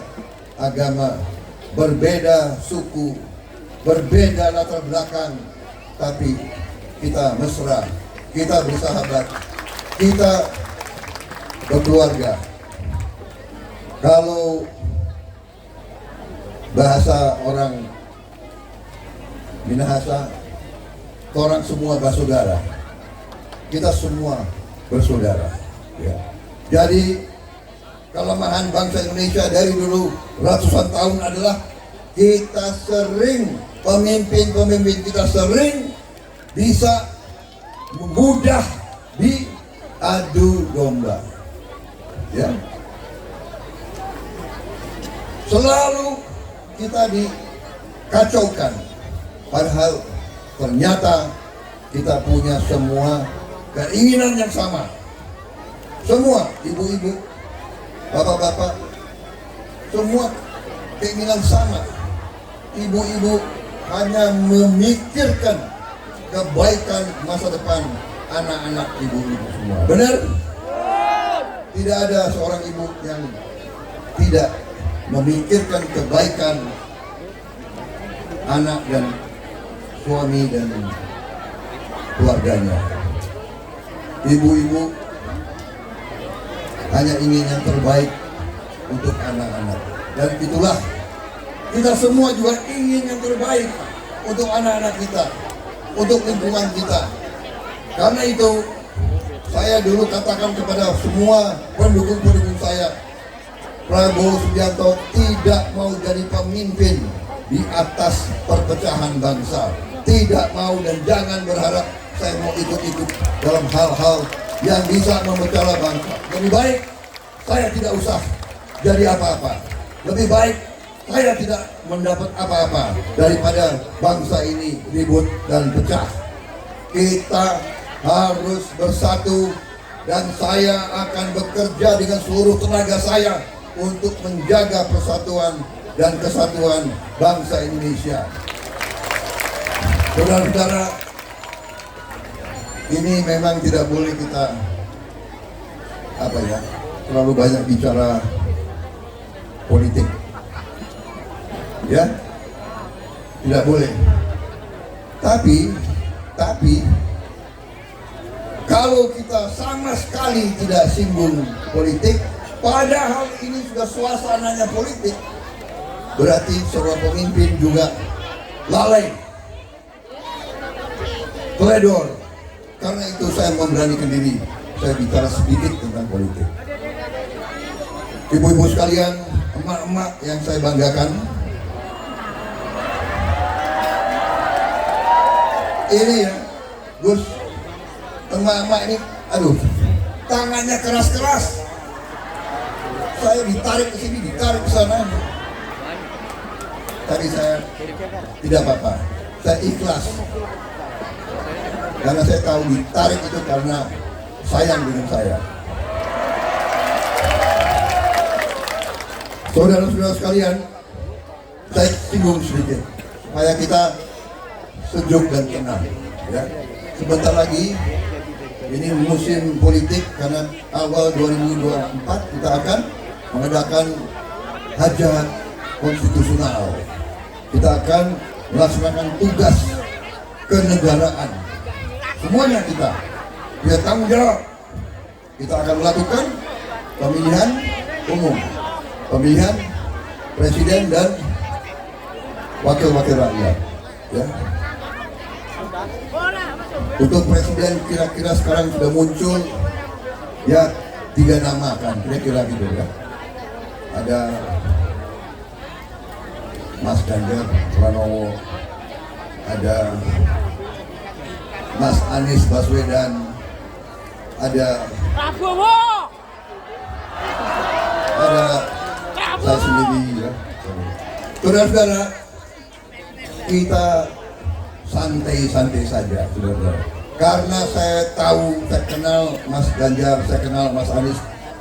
agama, berbeda suku, berbeda latar belakang, tapi kita mesra, kita bersahabat, kita berkeluarga. Kalau bahasa orang Minahasa, orang semua bersaudara, kita semua bersaudara. Ya. Jadi kelemahan bangsa Indonesia dari dulu ratusan tahun adalah kita sering, pemimpin kita sering bisa mudah diadu domba. Ya. Selalu kita dikacaukan, padahal ternyata kita punya semua keinginan yang sama. Semua ibu-ibu, bapak-bapak, semua keinginan sama. Ibu-ibu hanya memikirkan kebaikan masa depan anak-anak ibu-ibu semua. Benar? Tidak ada seorang ibu yang tidak memikirkan kebaikan anak dan suami dan keluarganya. Ibu-ibu hanya ingin yang terbaik untuk anak-anak. Dan itulah kita semua juga ingin yang terbaik untuk anak-anak kita, untuk lingkungan kita. Karena itu saya dulu katakan kepada semua pendukung-pendukung saya, Prabowo Subianto tidak mau jadi pemimpin di atas perpecahan bangsa. Tidak mau dan jangan berharap saya mau ikut-ikut dalam hal-hal yang bisa memecah bangsa. Lebih baik saya tidak usah jadi apa-apa. Lebih baik saya tidak mendapat apa-apa daripada bangsa ini ribut dan pecah. Kita harus bersatu dan saya akan bekerja dengan seluruh tenaga saya untuk menjaga persatuan dan kesatuan bangsa Indonesia. Saudara-saudara, ini memang tidak boleh kita terlalu banyak bicara politik. Ya, tidak boleh. Tapi kalau kita sama sekali tidak singgung politik, padahal ini sudah suasananya politik, berarti seorang pemimpin juga lalai, teledor. Karena itu saya memberanikan diri, saya bicara sedikit tentang politik. Ibu-ibu sekalian, emak-emak yang saya banggakan, ini ya Gus, emak-emak ini, aduh, tangannya keras-keras. Saya ditarik ke sini, ditarik ke sana. Tapi saya tidak apa-apa, saya ikhlas. Karena saya tahu ditarik itu karena sayang dengan saya. Saudara-saudara sekalian, saya singgung sedikit supaya kita sejuk dan tenang. Ya. Sebentar lagi ini musim politik, karena awal 2024 kita akan mengadakan hajat konstitusional. Kita akan melaksanakan tugas kenegaraan. Semuanya kita tanggung jawab. Kita akan melakukan pemilihan umum, pemilihan presiden dan wakil-wakil rakyat. Ya. Untuk presiden kira-kira sekarang sudah muncul ya 3 nama kan, kira-kira gitu ya. Ada Mas Ganjar Pranowo, ada Mas Anies Baswedan, ada saya sendiri ya. Saudara-saudara, kita santai-santai saja, saudara-saudara. Karena saya tahu, saya kenal Mas Ganjar, saya kenal Mas Anies,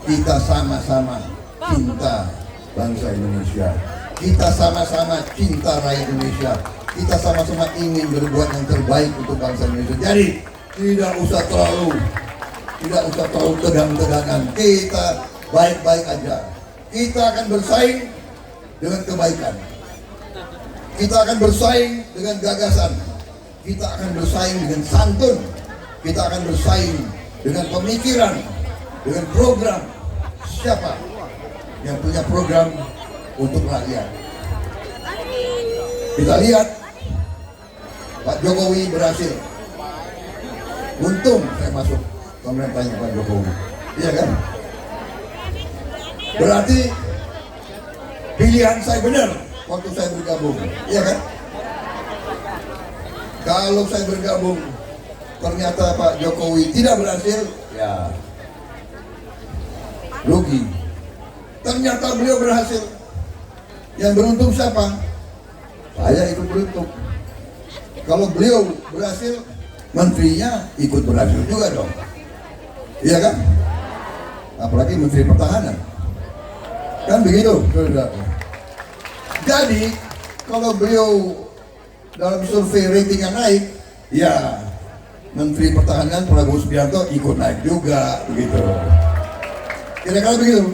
kita sama-sama cinta bangsa Indonesia. Kita sama-sama cinta rakyat Indonesia. Kita sama-sama ingin berbuat yang terbaik untuk bangsa Indonesia. Jadi tidak usah terlalu tegang-tegangan. Kita baik-baik aja. Kita akan bersaing dengan kebaikan. Kita akan bersaing dengan gagasan. Kita akan bersaing dengan santun. Kita akan bersaing dengan pemikiran, dengan program. Siapa yang punya program untuk rakyat? Kita lihat Pak Jokowi berhasil. Untung saya masuk pemerintahnya Pak Jokowi. Iya kan? Berarti pilihan saya benar waktu saya bergabung. Iya kan? Kalau saya bergabung ternyata Pak Jokowi tidak berhasil, ya rugi. Ternyata beliau berhasil. Yang beruntung siapa? Saya ikut beruntung. Kalau beliau berhasil, menterinya ikut berhasil juga dong. Iya kan? Apalagi Menteri Pertahanan. Kan begitu, saudara. Jadi, kalau beliau dalam survei ratingnya naik, ya Menteri Pertahanan Prabowo Subianto ikut naik juga, begitu. Kira-kira begitu.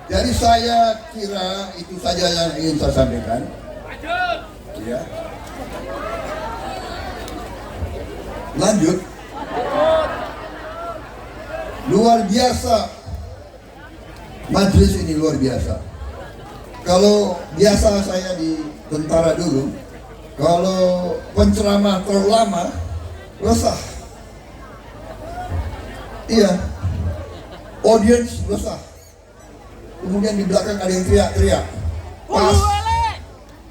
Jadi saya kira itu saja yang ingin saya sampaikan. Ya. Lanjut. Luar biasa. Majelis ini luar biasa. Kalau biasa saya di tentara dulu, kalau penceramah terlalu lama, resah. Iya. Audience resah. Kemudian di belakang ada yang teriak-teriak.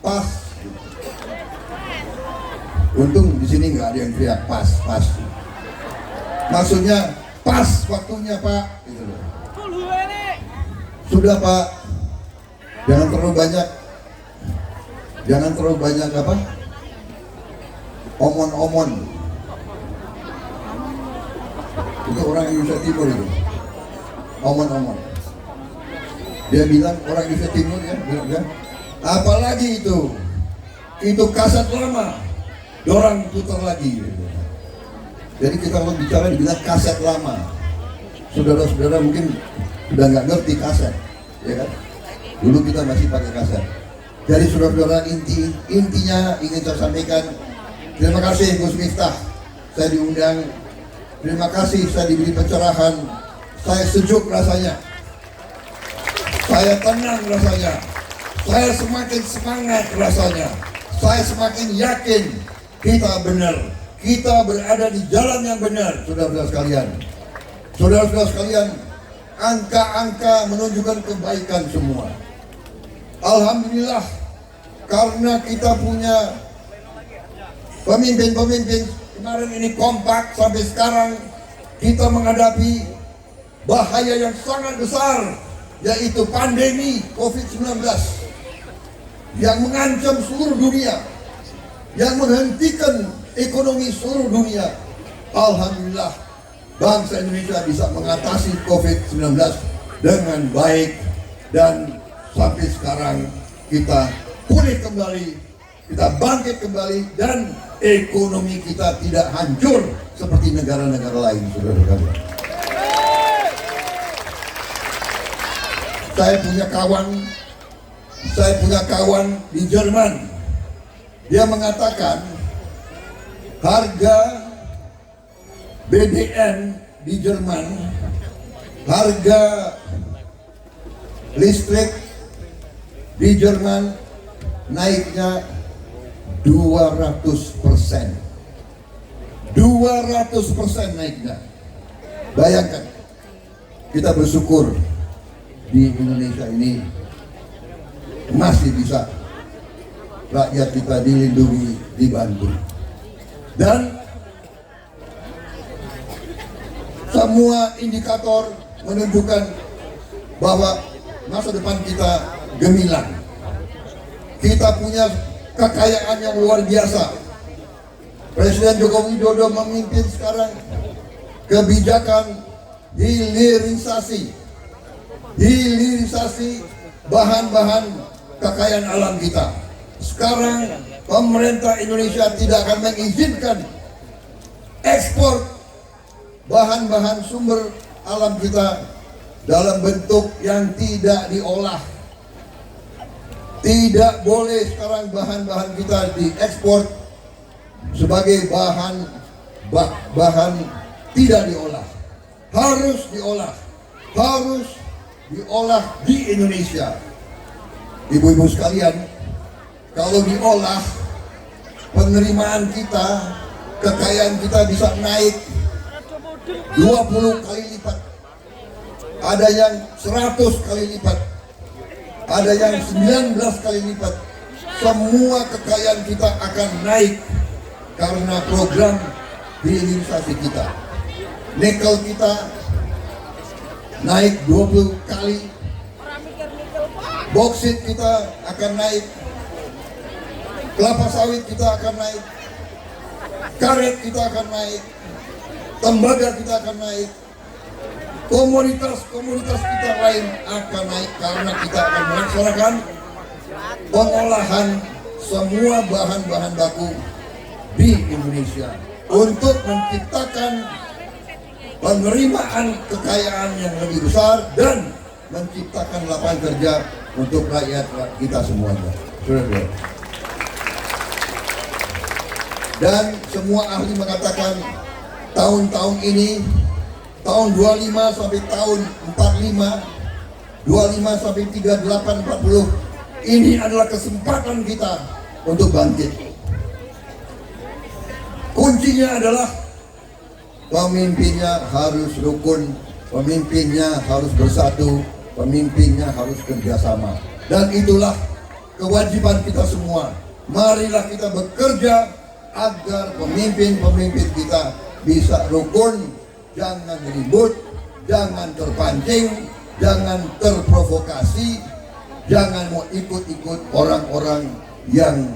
Pas. Untung di sini nggak ada yang teriak pas. Maksudnya pas waktunya Pak. Gitu loh. Sudah Pak. Jangan terlalu banyak apa? Omon-omon. Itu orang Indonesia Timur itu. Omon-omon. Dia bilang orang Indonesia Timur ya, bilang, apalagi itu kaset lama, dorang putar lagi. Jadi kita kalau bicara dibilang kaset lama. Saudara-saudara mungkin sudah nggak ngerti kaset, ya kan? Dulu kita masih pakai kaset. Jadi saudara-saudara intinya ingin saya sampaikan, terima kasih Gus Miftah, saya diundang. Terima kasih saya diberi pencerahan, saya sejuk rasanya. Saya tenang rasanya, saya semakin semangat rasanya, saya semakin yakin kita benar, kita berada di jalan yang benar, saudara-saudara sekalian. Saudara-saudara sekalian, angka-angka menunjukkan kebaikan semua. Alhamdulillah, karena kita punya pemimpin-pemimpin kemarin ini kompak, sampai sekarang kita menghadapi bahaya yang sangat besar, yaitu pandemi COVID-19 yang mengancam seluruh dunia, yang menghentikan ekonomi seluruh dunia. Alhamdulillah, bangsa Indonesia bisa mengatasi COVID-19 dengan baik, dan sampai sekarang kita pulih kembali, kita bangkit kembali, dan ekonomi kita tidak hancur seperti negara-negara lain, saudara-saudara. Saya punya kawan di Jerman. Dia mengatakan harga BDN di Jerman, harga listrik di Jerman naiknya 200%. 200% naiknya. Bayangkan, kita bersyukur di Indonesia ini masih bisa rakyat kita dilindungi, dibantu. Dan semua indikator menunjukkan bahwa masa depan kita gemilang. Kita punya kekayaan yang luar biasa. Presiden Joko Widodo memimpin sekarang kebijakan hilirisasi bahan-bahan kekayaan alam kita. Sekarang pemerintah Indonesia tidak akan mengizinkan ekspor bahan-bahan sumber alam kita dalam bentuk yang tidak diolah. Tidak boleh sekarang bahan-bahan kita diekspor sebagai bahan tidak diolah. Harus diolah di Indonesia. Ibu-ibu sekalian, kalau diolah, penerimaan kita, kekayaan kita bisa naik 20 kali lipat. Ada yang 100 kali lipat, ada yang 19 kali lipat. Semua kekayaan kita akan naik karena program hilirisasi kita. Nikel kita naik 20 kali, boksit kita akan naik, kelapa sawit kita akan naik, karet kita akan naik, tembaga kita akan naik, komoditas kita lain akan naik karena kita akan melaksanakan pengolahan semua bahan-bahan baku di Indonesia untuk menciptakan penerimaan kekayaan yang lebih besar dan menciptakan lapangan kerja untuk rakyat kita semuanya. Dan semua ahli mengatakan tahun-tahun ini, tahun 25 sampai tahun 45, 25 sampai 38, 40, ini adalah kesempatan kita untuk bangkit. Kuncinya adalah pemimpinnya harus rukun, pemimpinnya harus bersatu, pemimpinnya harus kerjasama. Dan itulah kewajiban kita semua. Marilah kita bekerja agar pemimpin-pemimpin kita bisa rukun, jangan ribut, jangan terpancing, jangan terprovokasi, jangan mau ikut-ikut orang-orang yang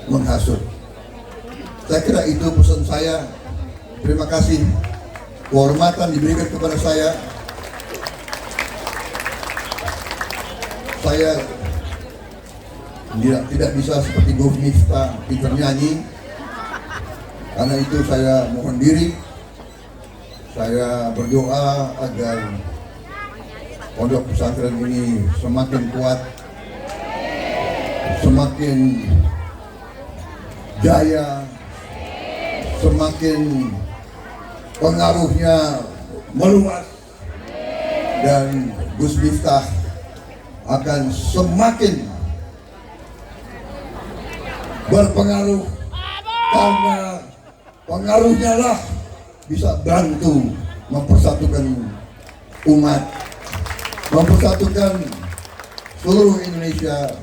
menghasut. Saya kira itu pesan saya. Terima kasih kehormatan diberikan kepada saya. Saya tidak bisa seperti Gus Miftah pintar nyanyi. Karena itu saya mohon diri. Saya berdoa agar pondok pesantren ini semakin kuat, semakin jaya, semakin pengaruhnya meluas, dan Gus Miftah akan semakin berpengaruh karena pengaruhnya lah bisa bantu mempersatukan umat, mempersatukan seluruh Indonesia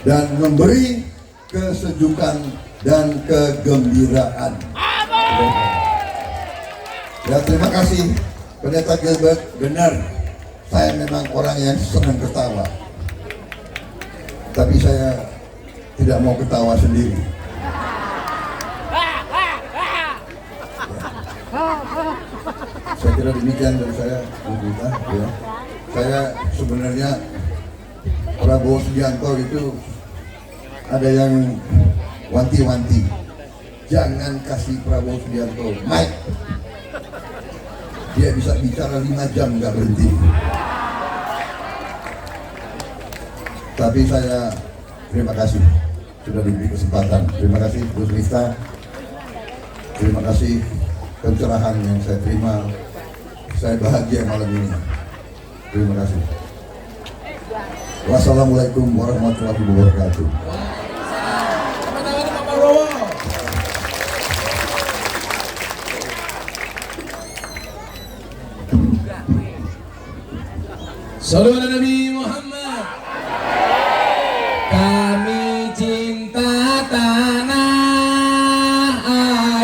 dan memberi kesejukan dan kegembiraan. Ya, terima kasih Pendeta Gilbert. Benar, saya memang orang yang senang ketawa, tapi saya tidak mau ketawa sendiri. Saya kira demikian dari saya, Bu Rita, ya. Saya sebenarnya Prabowo Subianto itu ada yang wanti-wanti, jangan kasih Prabowo Subianto mic, dia bisa bicara 5 jam nggak berhenti. Tapi saya terima kasih sudah diberi kesempatan. Terima kasih Bu Rita, terima kasih pencerahan yang saya terima. Saya bahagia malam ini. Terima kasih. Wassalamualaikum warahmatullahi wabarakatuh.
Sallallahu alaihi Nabi Muhammad. Kami cinta tanah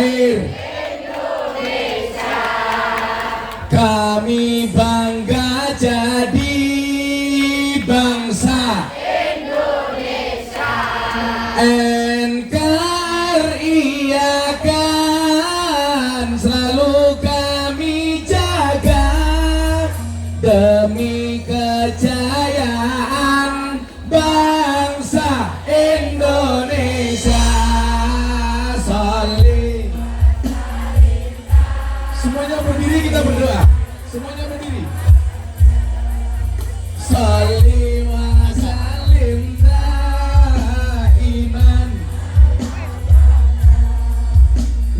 air Indonesia. Kami bangga jadi bangsa Indonesia. NKRI akan selalu kami jaga demi kejayaan bangsa Indonesia. Saling. Semuanya berdiri, kita berdoa. Semuanya berdiri. Salim wa salim daiman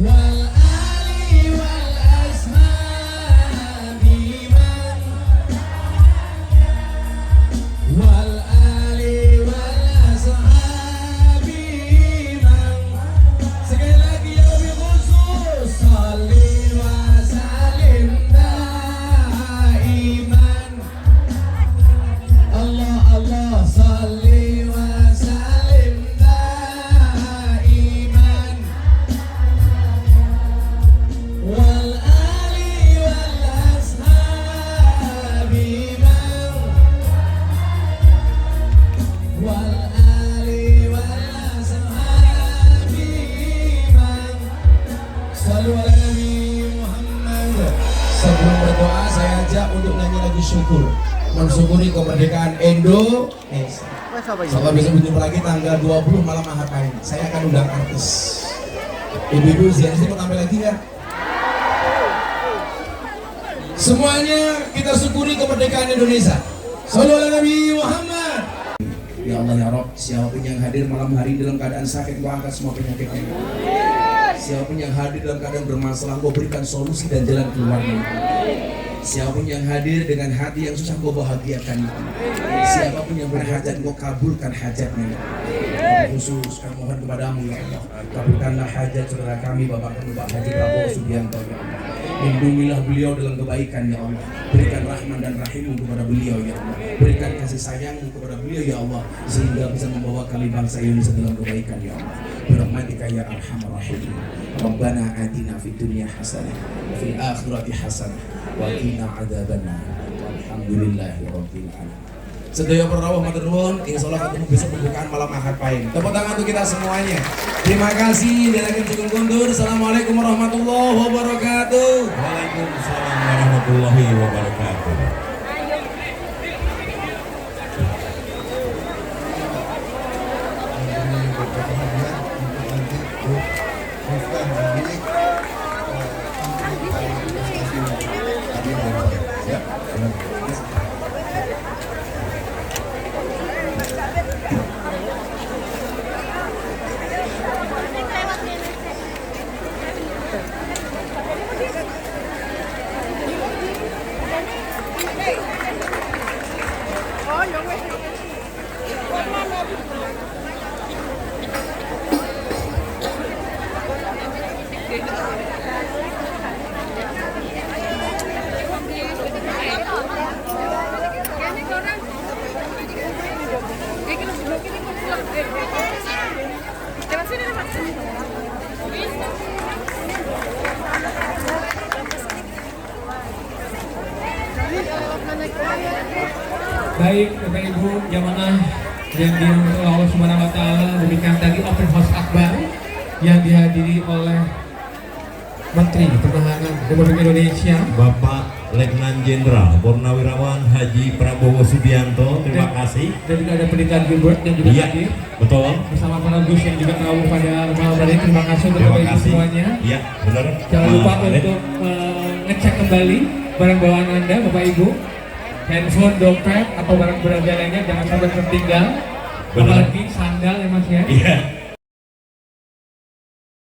wal ali wal ashabi man wal ali wal ashabi man. Sekali lagi yang lebih khusus, salim wa salim daiman. Allah Allah salli wa salim daiman wal ali wal ashabi man wal ali wal ashabi man. Sallu ala Nabi Muhammad. Sebelum berdoa saya ajak untuk nyanyi lagu syukur, mensyukuri kemerdekaan Indonesia. Insyaallah besok berjumpa lagi tanggal 20 malam Ahad Pahing. Saya akan undang artis. Ibu-ibu Ziansi mau tampil lagi ya? Semuanya kita syukuri kemerdekaan Indonesia. Sallallahu alaihi Nabi Muhammad. Ya Allah ya Rabb, siapapun yang hadir malam hari dalam keadaan sakit, gua angkat semua penyakitnya. Siapapun yang hadir dalam keadaan bermasalah, gua berikan solusi dan jalan keluarnya. Siapapun yang hadir dengan hati yang susah, gua bahagiakan. Siapapun yang berhajat, gua kabulkan hajatnya. Khusus kami mohon kepadamu ya Allah, kabulkanlah hajat saudara kami Bapak Haji Prabowo Subianto ya Allah. Lindungilah beliau dalam kebaikan ya Allah. Berikan rahman dan rahim kepada beliau ya Allah. Berikan kasih sayang kepada beliau ya Allah, sehingga bisa membawa kami bangsa Indonesia dalam kebaikan ya Allah. Birahmatika ya arhamar rahimin. Rabbana atina fid dunya hasanah wa fil akhirati hasanah wa qina adzabannar. Walhamdulillahi rabbil alamin. Sedaya para matur nuwun, insyaallah ketemu besok pembukaan malam Ahad Pahing. Tepuk tangan untuk kita semuanya. Terima kasih. Dilakukan cukup kundur. Assalamualaikum warahmatullahi wabarakatuh.
Waalaikumsalam warahmatullahi wabarakatuh.
Baik Bapak Ibu jamaah yang dirahmati Allah Subhanahu wa taala, demikian tadi open house akbar yang dihadiri oleh Menteri Pertahanan Republik Indonesia
Bapak Letnan Jenderal Purnawirawan Haji Prabowo Subianto, terima kasih.
dan juga ada Pendeta Gilbert yang juga
Iya,
hadir
betul.
bersama para gus yang juga tahu pada malam hari ini. Terima kasih untuk
Terima
Bapak Ibu
kasih.
semuanya.
Iya, benar.
Jangan lupa
Let.
untuk ngecek kembali barang bawaan Anda Bapak Ibu, handphone, dompet atau barang berharga lainnya jangan sampai tertinggal.
Benar.
Apalagi sandal ya Mas ya.
Iya.